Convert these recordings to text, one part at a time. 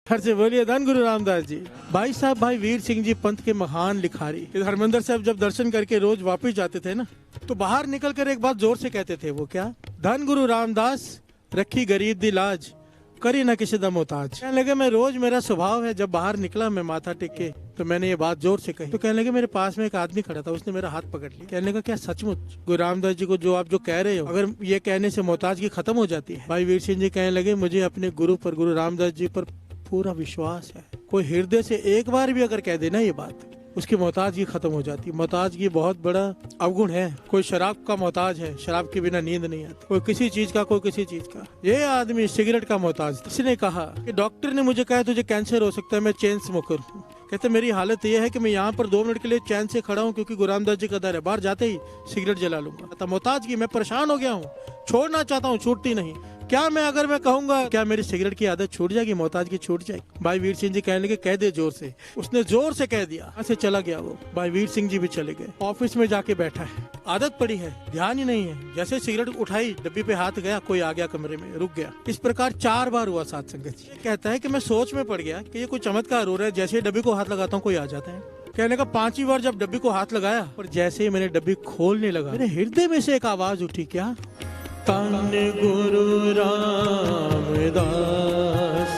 हर से बोलिए धन गुरु रामदास जी। भाई साहब भाई वीर सिंह जी पंथ के महान लिखारी हरमंदिर साहब जब दर्शन करके रोज वापस जाते थे ना, तो बाहर निकल कर एक बात जोर से कहते थे। वो क्या? धन गुरु रामदास रखी गरीब दी लाज, करी ना किसी दा मोहताज। कहने लगे मैं रोज, मेरा स्वभाव है जब बाहर निकला मैं माथा टेक के, तो मैंने ये बात जोर से कही। तो कहने लगे मेरे पास में एक आदमी खड़ा था, उसने मेरा हाथ पकड़ लिया। कहने लगा क्या सचमुच गुरु रामदास जी को जो आप जो कह रहे हो, अगर ये कहने से मोहताज की खत्म हो जाती है? भाई वीर सिंह जी कहने लगे मुझे अपने गुरु पर, गुरु रामदास जी पर पूरा विश्वास है। कोई हृदय से एक बार भी अगर कह देना ये बात, उसकी मोहताजगी खत्म हो जाती है। मोहताजगी बहुत बड़ा अवगुण है। कोई शराब का मोहताज है, शराब के बिना नींद नहीं आती। कोई किसी चीज का, कोई किसी चीज का। ये आदमी सिगरेट का मोहताज। इसने कहा कि डॉक्टर ने मुझे कहा तुझे कैंसर हो सकता है, मैं चैन स्मोकर हूँ। कहते मेरी हालत यह है कि मैं यहाँ पर 2 मिनट के लिए चैन से खड़ा हूँ, क्योंकि गुरु रामदास जी का दर है। बाहर जाते ही सिगरेट जला लूंगा। मोहताजगी, मैं परेशान हो गया हूँ, छोड़ना चाहता हूँ, छूटती नहीं। क्या मैं अगर मैं कहूंगा क्या मेरी सिगरेट की आदत छूट जाएगी, मोहताजगी छूट जाएगी? भाई वीर सिंह जी कहने लगे कह दे जोर से। उसने जोर से कह दिया, ऐसे चला गया वो। भाई वीर सिंह जी भी चले गए। ऑफिस में जाके बैठा है, आदत पड़ी है, ध्यान ही नहीं है। जैसे सिगरेट उठाई, डब्बी पे हाथ गया, कोई आ गया कमरे में, रुक गया। इस प्रकार 4 बार हुआ साथ संगत जी। कहता है कि मैं सोच में पड़ गया कि ये कोई चमत्कार हो रहा है। जैसे डब्बी को हाथ लगाता हूँ कोई आ जाता है। कहने का 5वीं बार जब डब्बी को हाथ लगाया और जैसे ही मैंने डब्बी खोलने लगा, मेरे हृदय में से एक आवाज उठी, क्या? तन गुरु रामदास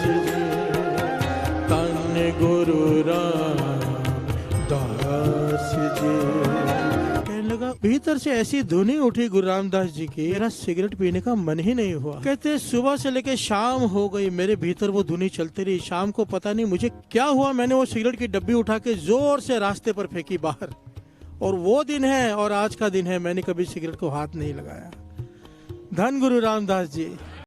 जी, तन गुरु रामदास जी। कहने लगा भीतर से ऐसी धुनी उठी गुरु रामदास जी की, मेरा सिगरेट पीने का मन ही नहीं हुआ। कहते सुबह से लेके शाम हो गई, मेरे भीतर वो धुनी चलती रही। शाम को पता नहीं मुझे क्या हुआ, मैंने वो सिगरेट की डब्बी उठा के जोर से रास्ते पर फेंकी बाहर। और वो दिन है और आज का दिन है, मैंने कभी सिगरेट को हाथ नहीं लगाया। धन गुरु रामदास जी।